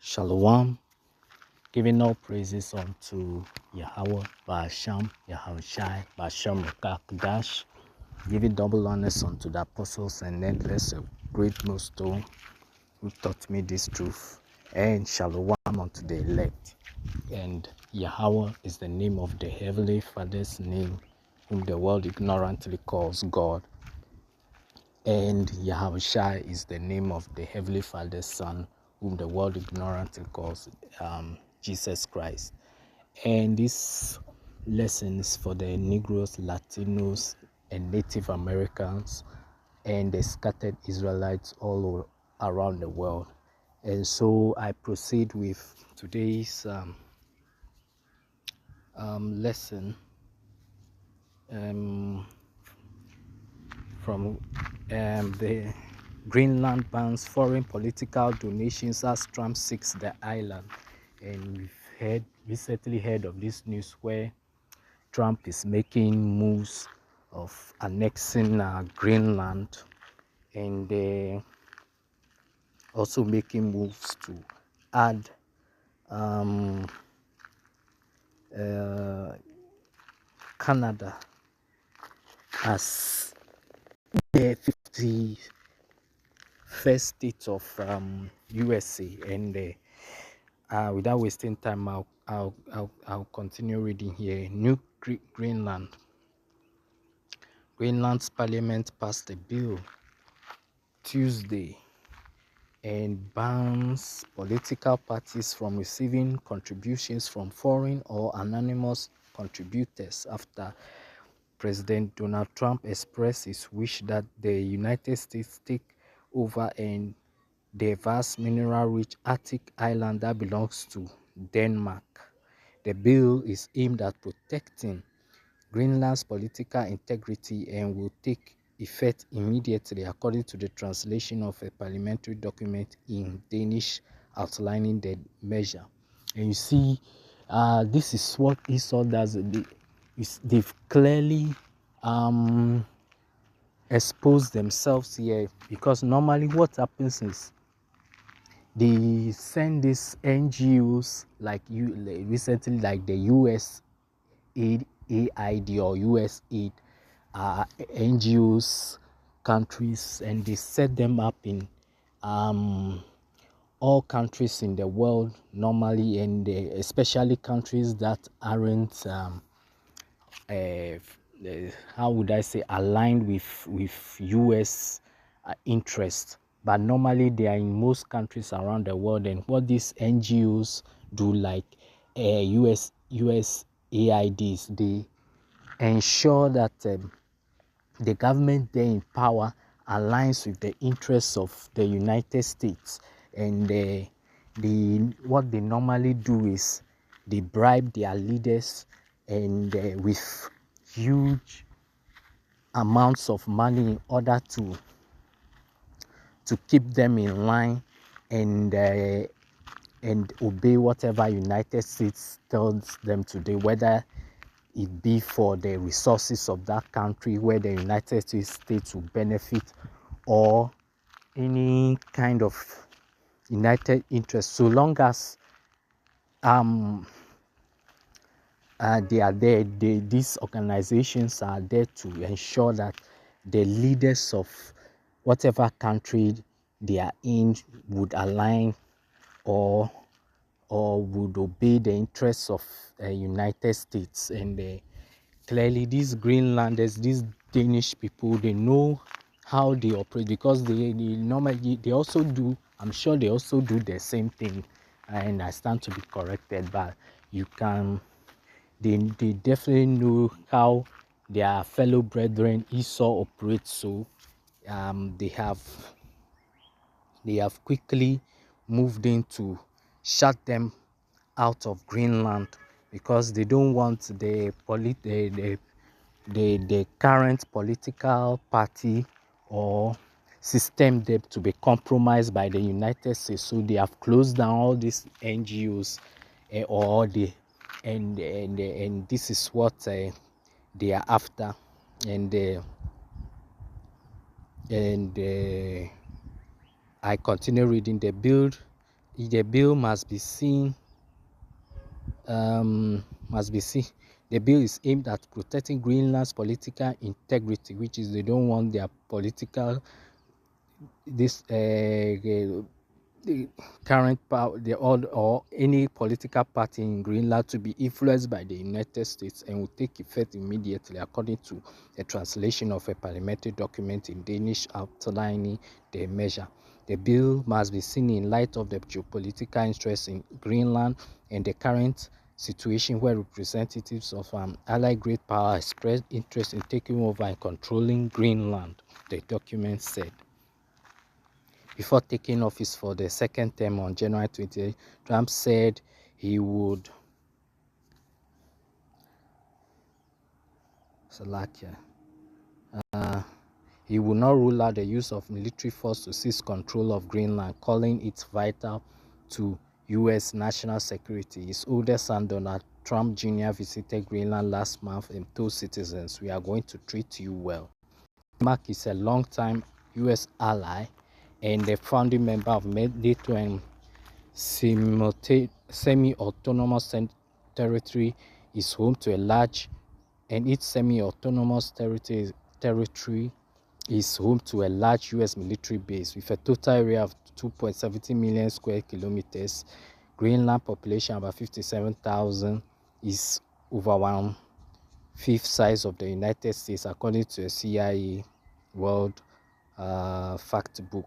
Shalom, giving all praises unto Yahweh, Ba'asham, Yahushai, Ba'asham Rekakdash, giving double honors unto the apostles and endless a great millstone who taught me this truth, and Shalom unto the elect. And Yahweh is the name of the Heavenly Father's name, whom the world ignorantly calls God. And Yahushai is the name of the Heavenly Father's Son, whom the world ignorantly calls Jesus Christ. And this lesson is for the Negroes, Latinos, and Native Americans, and the scattered Israelites all around the world. And so I proceed with today's lesson from the Greenland bans foreign political donations as Trump seeks the island. And we've recently heard of this news where Trump is making moves of annexing Greenland, and also making moves to add Canada as the 51st state of USA. And without wasting time, I'll continue reading here. New Greenland. Greenland's parliament passed a bill Tuesday and bans political parties from receiving contributions from foreign or anonymous contributors after President Donald Trump expressed his wish that the United States take over and the vast mineral-rich Arctic island that belongs to Denmark. The bill is aimed at protecting Greenland's political integrity and will take effect immediately, according to the translation of a parliamentary document in Danish outlining the measure. And you see, this is what Esau does. They've clearly exposed themselves here, because normally what happens is they send these NGOs recently, like the US AID or US aid NGOs countries, and they set them up in all countries in the world normally, and especially countries that aren't how would I say, aligned with US interests, but normally they are in most countries around the world. And what these NGOs do, like USAIDs, they ensure that the government there in power aligns with the interests of the United States. And what they normally do is they bribe their leaders, and with huge amounts of money, in order to keep them in line and obey whatever United States tells them to do, whether it be for the resources of that country where the United States will benefit, or any kind of united interest, so long as they are there. These organizations are there to ensure that the leaders of whatever country they are in would align or would obey the interests of the United States. And clearly these Greenlanders, these Danish people, they know how they operate, because they normally, they also do, I'm sure they also do the same thing, and I stand to be corrected, but they definitely know how their fellow brethren Esau operates. So they have quickly moved in to shut them out of Greenland, because they don't want the current political party or system there to be compromised by the United States. So they have closed down all these NGOs, and this is what they are after. And I continue reading. The bill the bill must be seen must be seen. The bill is aimed at protecting Greenland's political integrity, which is they don't want their political the current power, or any political party in Greenland to be influenced by the United States, and will take effect immediately, according to a translation of a parliamentary document in Danish outlining the measure. The bill must be seen in light of the geopolitical interest in Greenland and the current situation where representatives of allied great power expressed interest in taking over and controlling Greenland, the document said. Before taking office for the second term on January 28, Trump said he would he would not rule out the use of military force to seize control of Greenland, calling it vital to U.S. national security. His oldest son, Donald Trump Jr., visited Greenland last month and told citizens, "We are going to treat you well." Denmark is a long-time U.S. ally and a founding member of NATO and semi-autonomous territory is home to a large, and its semi-autonomous territory is home to a large U.S. military base with a total area of 2.70 million square kilometers. Greenland population about 57,000 is over 1/5 size of the United States, according to a CIA World Fact Book.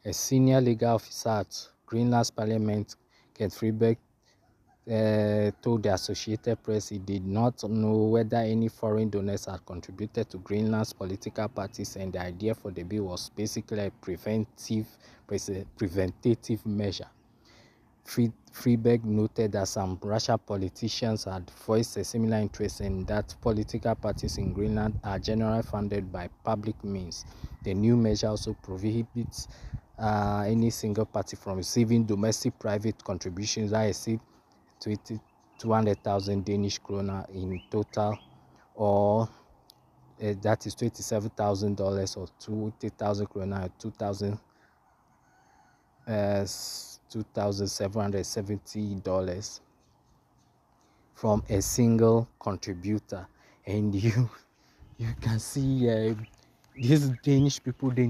A senior legal officer at Greenland's parliament, Kent Friedberg, told the Associated Press he did not know whether any foreign donors had contributed to Greenland's political parties, and the idea for the bill was basically a preventative measure. Friedberg noted that some Russian politicians had voiced a similar interest, and that political parties in Greenland are generally funded by public means. The new measure also prohibits any single party from receiving domestic private contributions that exceed 200,000 Danish kroner in total, or that is $27,000 or 20,000 kroner, or 2,770 from a single contributor. And you can see these Danish people, they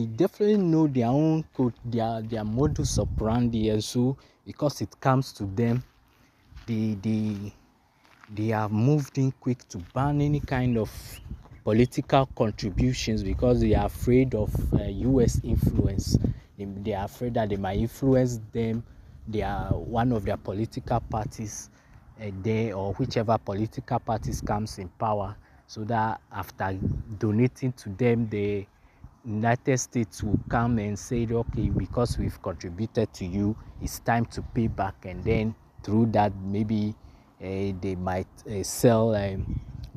definitely know their own code, their modus operandi, and so because it comes to them, they have moved in quick to ban any kind of political contributions, because they are afraid of U.S. influence. They are afraid that they might influence them. They are one of their political parties there, or whichever political parties comes in power, so that after donating to them, the United States will come and say, okay, because we've contributed to you, it's time to pay back. And then through that, maybe they might sell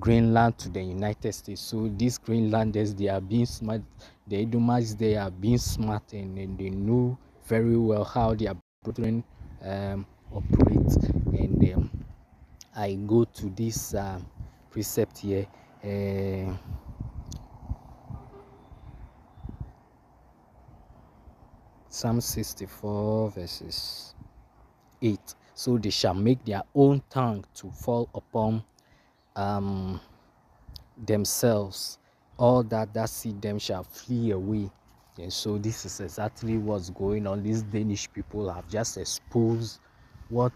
Greenland to the United States. So these Greenlanders, they are being smart. The Edomites, they are being smart, and they know very well how their brethren operate. And I go to this precept here. Psalm 64 verses 8. So they shall make their own tongue to fall upon themselves. All that see them shall flee away. And so this is exactly what's going on. These Danish people have just exposed what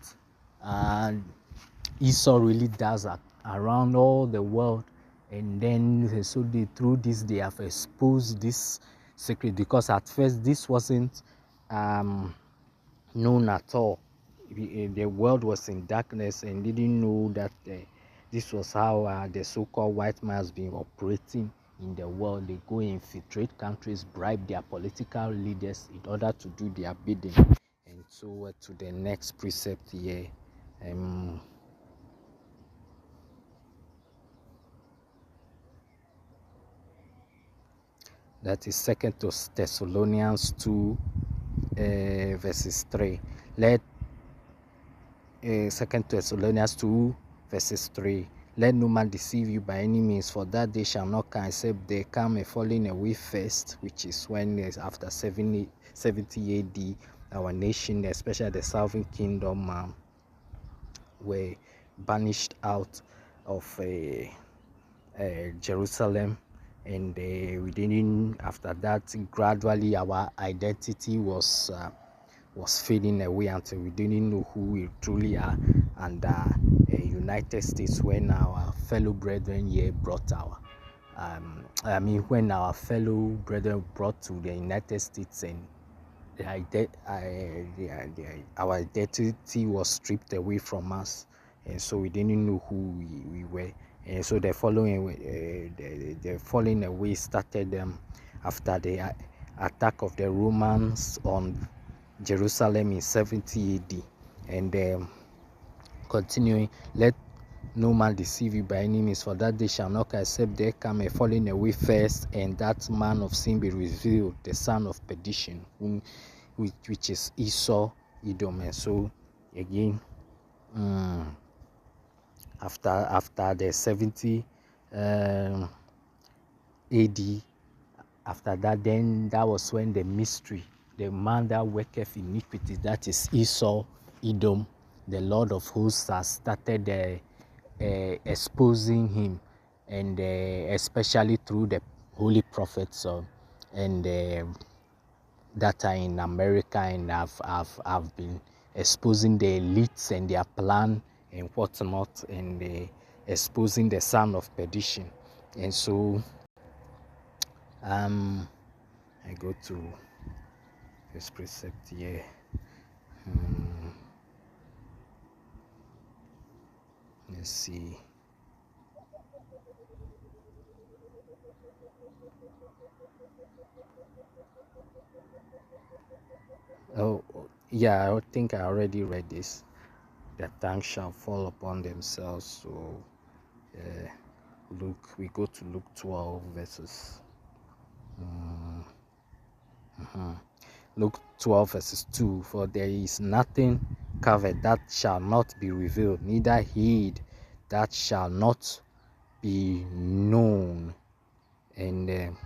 Esau really does around all the world. And then so through this, they have exposed this secret, because at first this wasn't known at all. The world was in darkness and didn't know that this was how the so-called white man has been operating in the world. They go infiltrate countries, bribe their political leaders in order to do their bidding. And so to the next precept here. That is 2 Thessalonians 2 verses 3. Let 2 Thessalonians 2 verses 3. Let no man deceive you by any means, for that day shall not come except there come a falling away first, which is when after 70 AD, our nation, especially the southern kingdom, were banished out of Jerusalem, and we didn't. After that, gradually our identity was fading away until we didn't know who we truly are. And United States, when our fellow brethren here brought our when our fellow brethren brought to the United States, and our identity was stripped away from us, and so we didn't know who we were. And so the falling away started after the attack of the Romans on Jerusalem in 70 AD. And continuing, let no man deceive you by any means, for that day shall not come except there come a falling away first, and that man of sin be revealed, the son of perdition, which is Esau, Edom. And so again, after the 70 AD, after that, then that was when the mystery, the man that worketh iniquity, that is Esau, Edom, the Lord of hosts, has started exposing him, and especially through the holy prophets and that are in America, and have been exposing the elites and their plan and whatnot, and exposing the son of perdition. And so I go to this precept here. Let's see. Oh, yeah, I think I already read this. Their tongue shall fall upon themselves. So, we go to Luke 12 verses. Luke 12 verses 2. For there is nothing covered that shall not be revealed, neither hid that shall not be known. And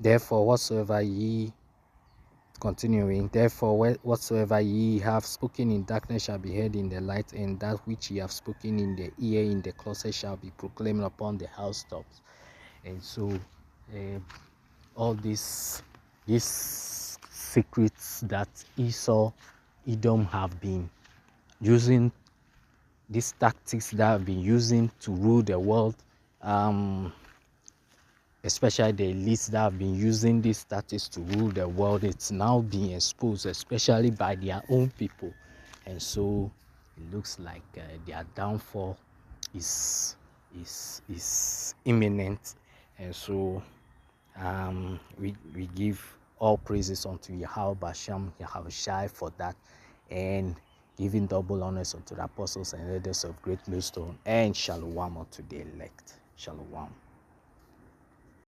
therefore whatsoever ye have spoken in darkness shall be heard in the light, and that which ye have spoken in the ear in the closet shall be proclaimed upon the housetops. And so all these secrets that Esau, Edom have been using, these tactics that have been using to rule the world, especially the elites that have been using these tactics to rule the world, it's now being exposed, especially by their own people. And so it looks like their downfall is imminent. And so we give all praises unto Yahweh Basham, Yahweh Shai for that, and giving double honors unto the apostles and leaders of Great Millstone, and Shalom unto the elect. Shalom.